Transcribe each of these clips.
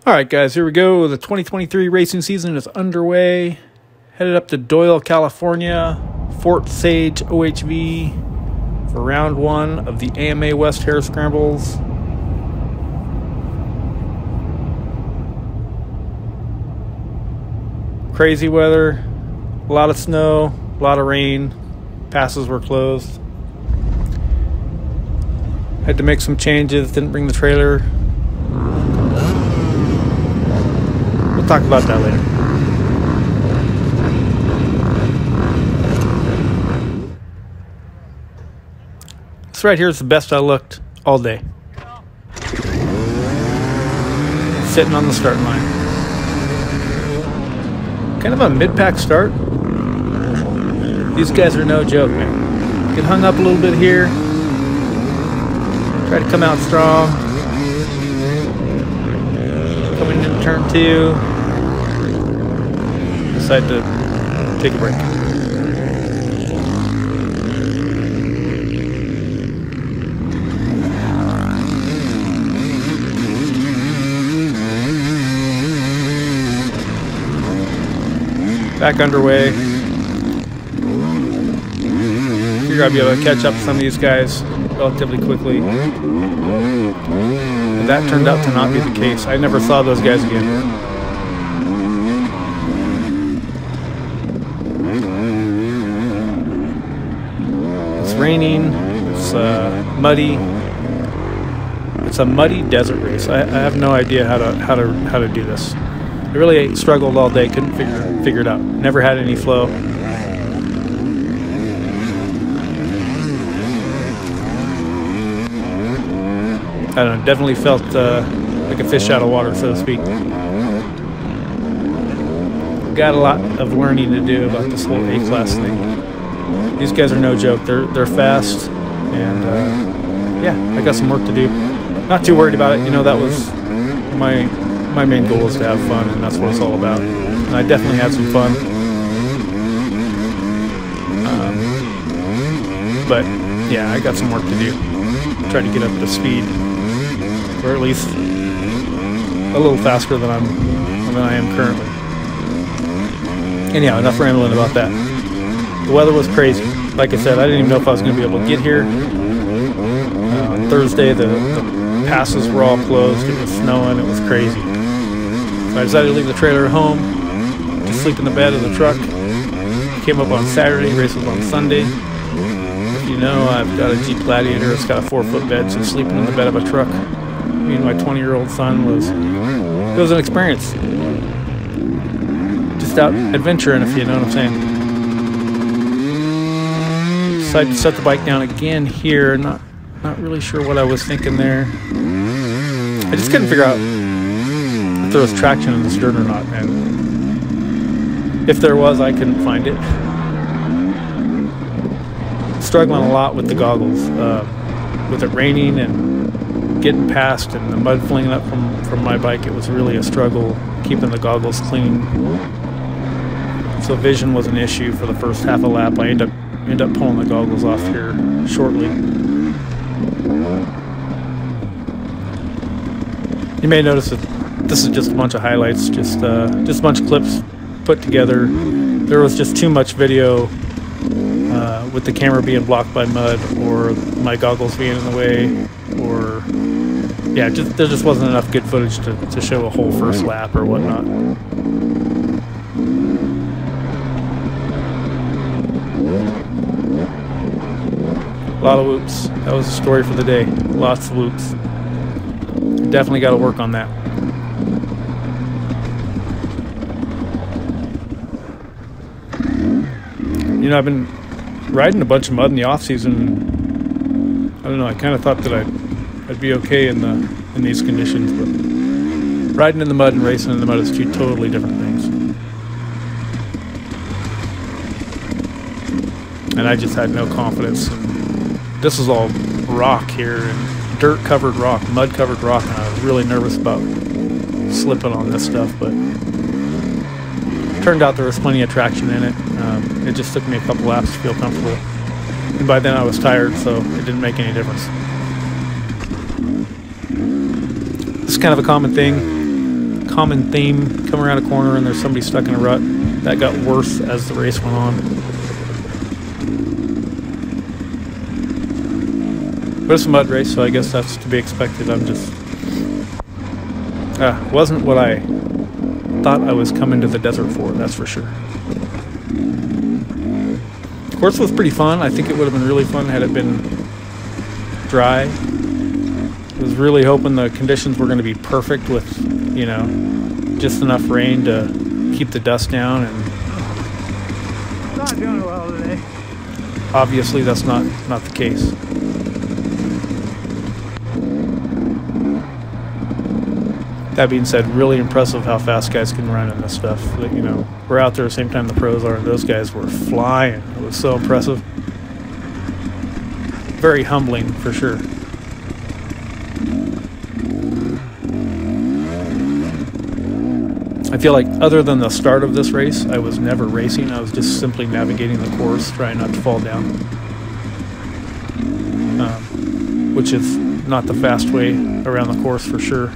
All right, guys, here we go. The 2023 racing season is underway. Headed up to Doyle, California, Fort Sage OHV for round one of the AMA West Hare Scrambles. Crazy weather, a lot of snow, a lot of rain. Passes were closed. Had to make some changes, didn't bring the trailer. We'll talk about that later. This right here is the best I looked all day. Sitting on the starting line. Kind of a mid-pack start. These guys are no joke, man. Get hung up a little bit here. Try to come out strong. Coming into turn two. Decide to take a break. Back underway. Figure I'll be able to catch up to some of these guys relatively quickly. But that turned out to not be the case. I never saw those guys again. It's raining. It's muddy. It's a muddy desert race. I have no idea how to do this. I really struggled all day. Couldn't figure it out. Never had any flow. I don't know, definitely felt like a fish out of water, so to speak. Got a lot of learning to do about this whole A-class thing. These guys are no joke. They're fast, and yeah, I got some work to do. Not too worried about it. You know, that was my main goal is to have fun, and that's what it's all about. And I definitely had some fun. But yeah, I got some work to do. Try to get up to speed. Or at least a little faster than I am currently. Anyhow, enough rambling about that. The weather was crazy. Like I said, I didn't even know if I was going to be able to get here. On Thursday, the passes were all closed. It was snowing. It was crazy. So I decided to leave the trailer at home, to sleep in the bed of the truck. Came up on Saturday. Race was on Sunday. If you know, I've got a Jeep Gladiator. It's got a 4-foot bed, so sleeping in the bed of a truck. Me and my 20-year-old son was an experience. Just out adventuring, if you know what I'm saying. Decided to set the bike down again here. Not really sure what I was thinking there. I just couldn't figure out if there was traction in this dirt or not, and if there was, I couldn't find it. Struggling a lot with the goggles, with it raining and getting past and the mud flinging up from my bike. It was really a struggle keeping the goggles clean. So vision was an issue for the first half a lap. I end up pulling the goggles off here shortly. You may notice that this is just a bunch of highlights, just a bunch of clips put together. There was just too much video with the camera being blocked by mud, or my goggles being in the way, or yeah, there just wasn't enough good footage to show a whole first lap or whatnot. A lot of whoops. That was the story for the day. Lots of whoops. Definitely got to work on that. You know, I've been riding a bunch of mud in the off season. I don't know. I kind of thought that I'd be okay in these conditions, but riding in the mud and racing in the mud is two totally different things. And I just had no confidence. This is all rock here, and dirt-covered rock, mud-covered rock, and I was really nervous about slipping on this stuff, but turned out there was plenty of traction in it. It just took me a couple laps to feel comfortable. And by then I was tired, so it didn't make any difference. It's kind of a common thing. common theme. Come around a corner and there's somebody stuck in a rut. That got worse as the race went on. But it's a mud race, so I guess that's to be expected. I'm just... wasn't what I thought I was coming to the desert for, that's for sure. The course was pretty fun. I think it would have been really fun had it been dry. I was really hoping the conditions were going to be perfect with, you know, just enough rain to keep the dust down, and not doing well today. Obviously that's not the case. That being said, really impressive how fast guys can run in this stuff. You know, we're out there at the same time the pros are, and those guys were flying. It was so impressive. Very humbling, for sure. I feel like other than the start of this race, I was never racing. I was just simply navigating the course, trying not to fall down. Which is not the fast way around the course, for sure.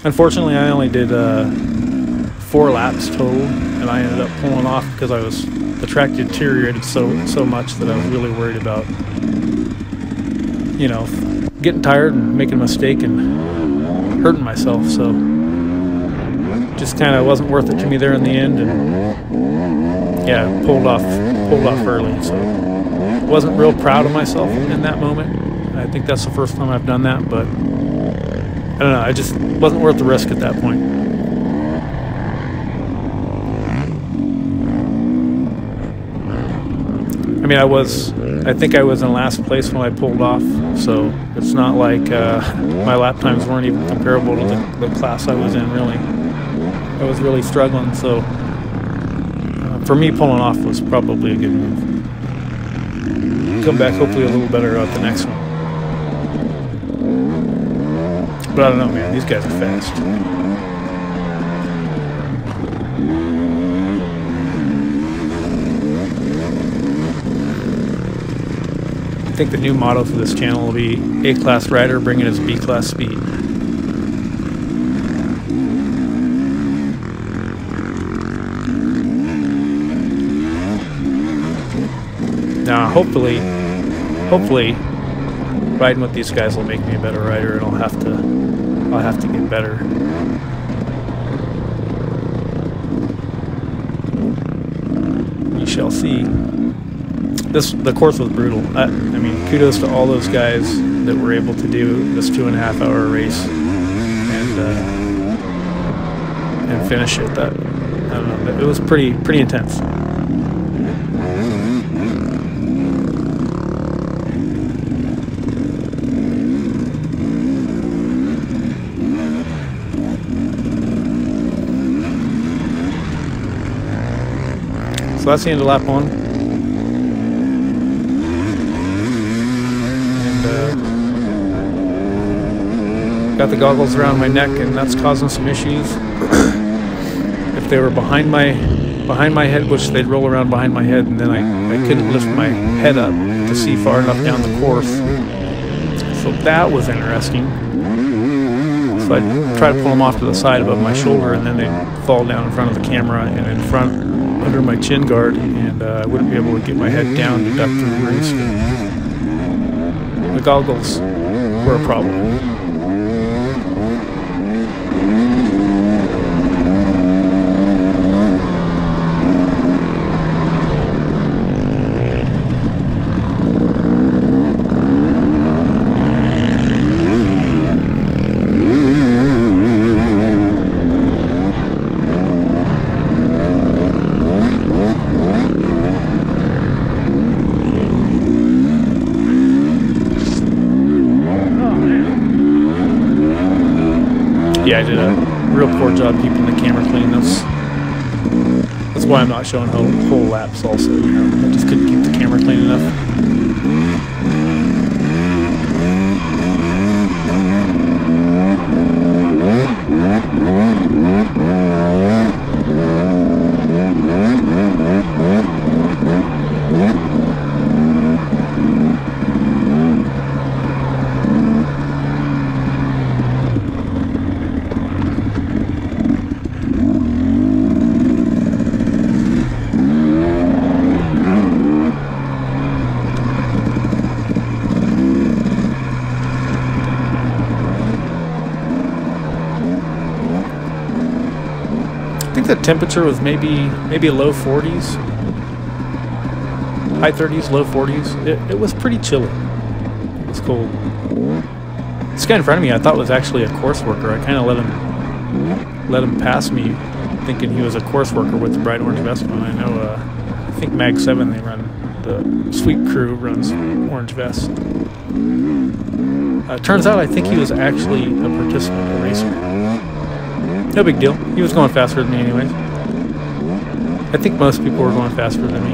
Unfortunately, I only did 4 laps total, and I ended up pulling off because the track deteriorated so much that I was really worried about, you know, getting tired and making a mistake and hurting myself. So just kind of wasn't worth it to me there in the end, and yeah, pulled off early. So wasn't real proud of myself in that moment. I think that's the first time I've done that, but I don't know, I just wasn't worth the risk at that point. I mean, I think I was in last place when I pulled off, so it's not like my lap times weren't even comparable to the class I was in, really. I was really struggling, so for me, pulling off was probably a good move. Come back hopefully a little better at the next one. But I don't know, man. These guys are fast. I think the new motto for this channel will be A-class rider bringing his B-class speed. Now, hopefully, riding with these guys will make me a better rider, and I'll have to get better. We shall see. The course was brutal. I mean, kudos to all those guys that were able to do this 2.5-hour race and finish it. I don't know. It was pretty intense. So that's the end of lap 1. And got the goggles around my neck, and that's causing some issues. If they were behind my head, which they'd roll around behind my head, and then I couldn't lift my head up to see far enough down the course. So that was interesting. So I'd try to pull them off to the side above my shoulder, and then they'd fall down in front of the camera and in front under my chin guard, and I wouldn't be able to get my head down to duck through the race. The goggles were a problem. Yeah, I did a real poor job keeping the camera clean. That's why I'm not showing whole laps also, you know. I just couldn't keep the camera clean enough. the temperature was maybe low 40s, high 30s, low 40s. It was pretty chilly. It was cold. This guy in front of me I thought was actually a course worker. I kind of let him pass me, thinking he was a course worker with the bright orange vest on. I know, I think Mag 7 they run, the sweep crew runs orange vests. Turns out I think he was actually a participant, a racer. No big deal. He was going faster than me anyways. I think most people were going faster than me.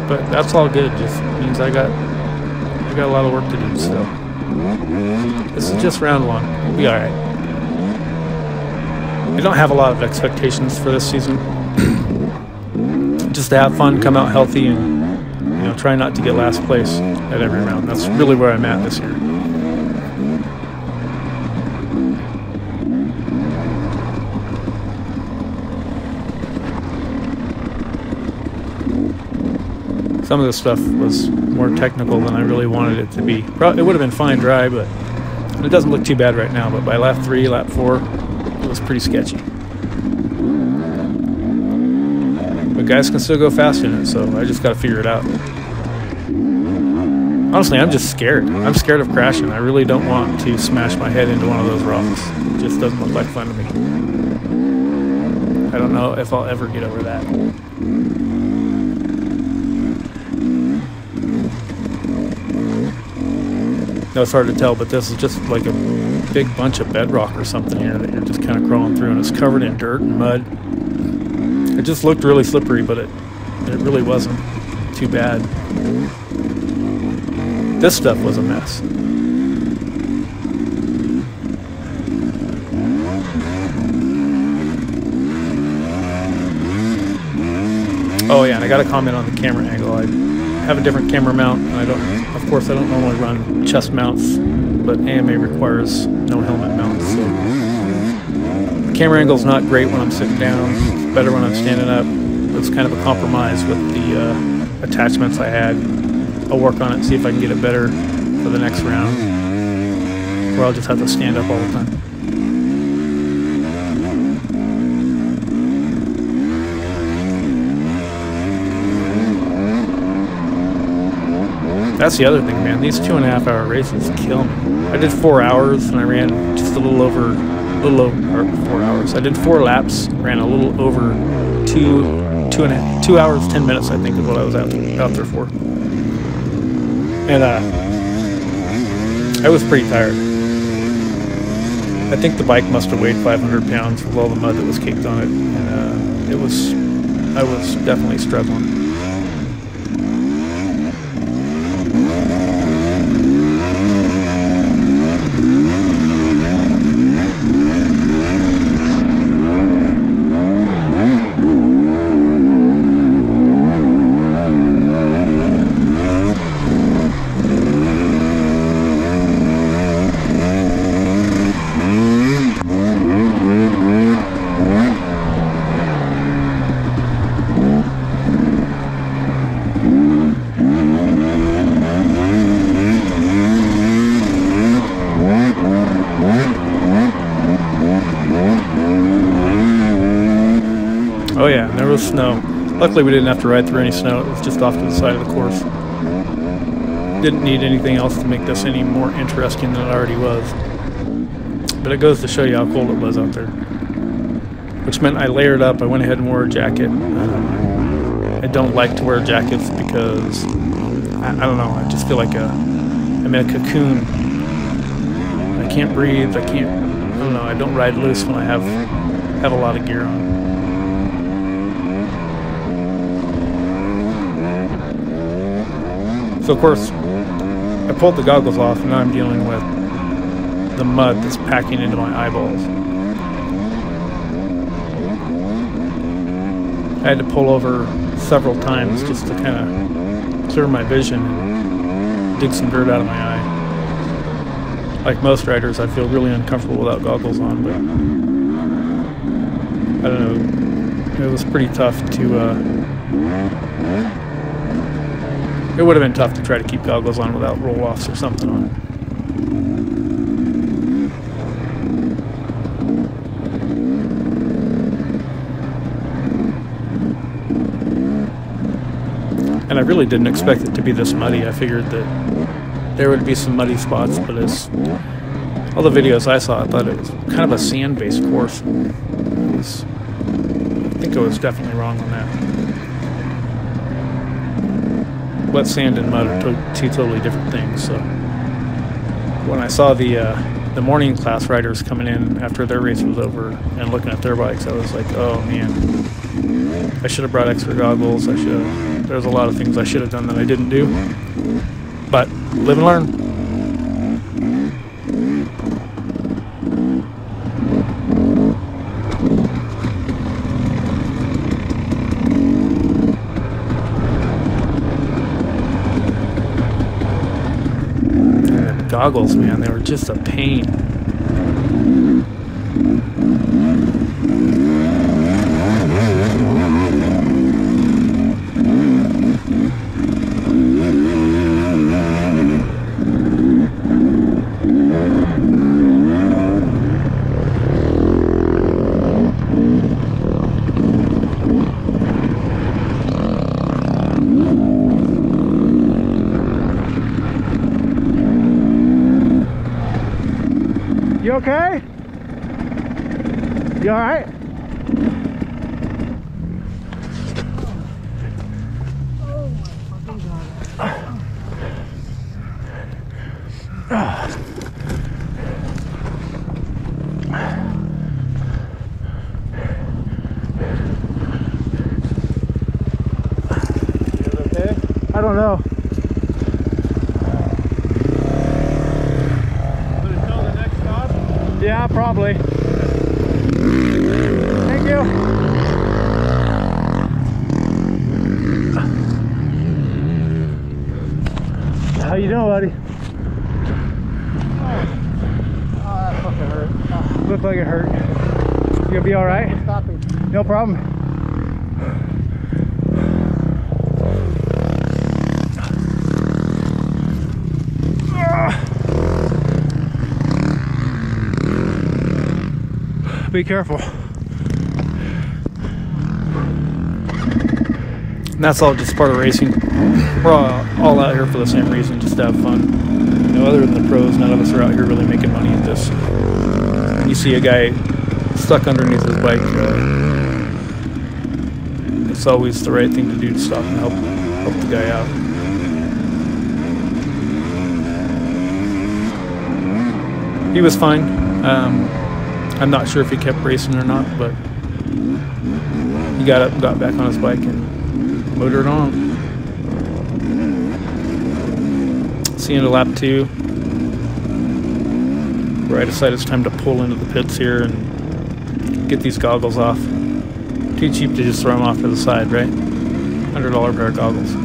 But that's all good. Just means I got a lot of work to do still. This is just round one. We'll be alright. I don't have a lot of expectations for this season. Just to have fun, come out healthy, and try not to get last place at every round. That's really where I'm at this year. Some of this stuff was more technical than I really wanted it to be. It would have been fine dry, but it doesn't look too bad right now. But by lap 3, lap 4, it was pretty sketchy. But guys can still go fast in it, so I just got to figure it out. Honestly, I'm just scared. I'm scared of crashing. I really don't want to smash my head into one of those rocks. It just doesn't look like fun to me. I don't know if I'll ever get over that. No, it's hard to tell, but this is just like a big bunch of bedrock or something here that you're just kind of crawling through, and it's covered in dirt and mud. It just looked really slippery, but it really wasn't too bad. This stuff was a mess. Oh yeah, and I got to comment on the camera angle. I have a different camera mount, and of course I don't normally run chest mounts, but AMA requires no helmet mounts, so the camera angle's not great when I'm sitting down. It's better when I'm standing up. It's kind of a compromise with the attachments I had. I'll work on it, see if I can get it better for the next round, or I'll just have to stand up all the time. That's the other thing, man. These 2.5 hour races kill me. I did 4 hours and I ran just a little over 4 hours. I did 4 laps, ran a little over 2 hours, 10 minutes, I think is what I was out there for. And I was pretty tired. I think the bike must have weighed 500 pounds with all the mud that was caked on it. And I was definitely struggling. Oh yeah, there was snow. Luckily we didn't have to ride through any snow. It was just off to the side of the course. Didn't need anything else to make this any more interesting than it already was. But it goes to show you how cold it was out there. Which meant I layered up. I went ahead and wore a jacket. I don't like to wear jackets because, I don't know, I just feel like I'm in a cocoon. I can't breathe. I don't know, I don't ride loose when I have a lot of gear on. So of course, I pulled the goggles off and now I'm dealing with the mud that's packing into my eyeballs. I had to pull over several times just to kind of clear my vision and dig some dirt out of my eye. Like most riders, I feel really uncomfortable without goggles on, but I don't know, it was pretty tough to it would have been tough to try to keep goggles on without roll-offs or something on. And I really didn't expect it to be this muddy. I figured that there would be some muddy spots, but as all the videos I saw, I thought it was kind of a sand-based course. I think I was definitely wrong on that. Wet sand and mud are two totally different things. So when I saw the morning class riders coming in after their race was over and looking at their bikes, I was like, oh man, I should have brought extra goggles. There's a lot of things I should have done that I didn't do. But live and learn. Goggles, man, they were just a pain. You okay? You alright? Oh my fucking god. You okay? I don't know. Yeah, probably. Thank you. How you doing, buddy? Oh, that fucking hurt. Looked like it hurt. You gonna be all right? Stopping. No problem. Be careful. And that's all just part of racing. We're all out here for the same reason, just to have fun. You know, other than the pros, none of us are out here really making money at this. When you see a guy stuck underneath his bike, it's always the right thing to do to stop and help the guy out. He was fine. I'm not sure if he kept racing or not, but he got up, got back on his bike, and motored on. See you into lap 2, where I decide it's time to pull into the pits here and get these goggles off. Too cheap to just throw them off to the side, right? $100 pair of goggles.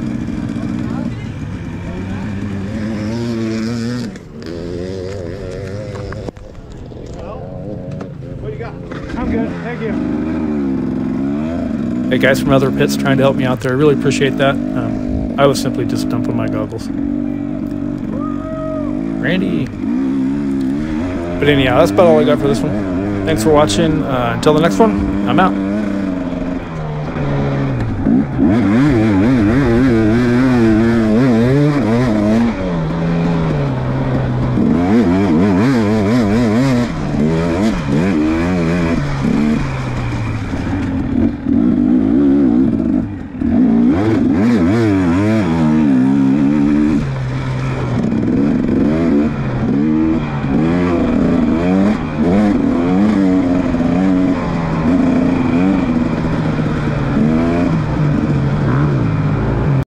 I'm good, thank you. Hey, guys from other pits trying to help me out there. I really appreciate that. I was simply just dumping my goggles. Randy. But anyhow, that's about all I got for this one. Thanks for watching. Until the next one, I'm out.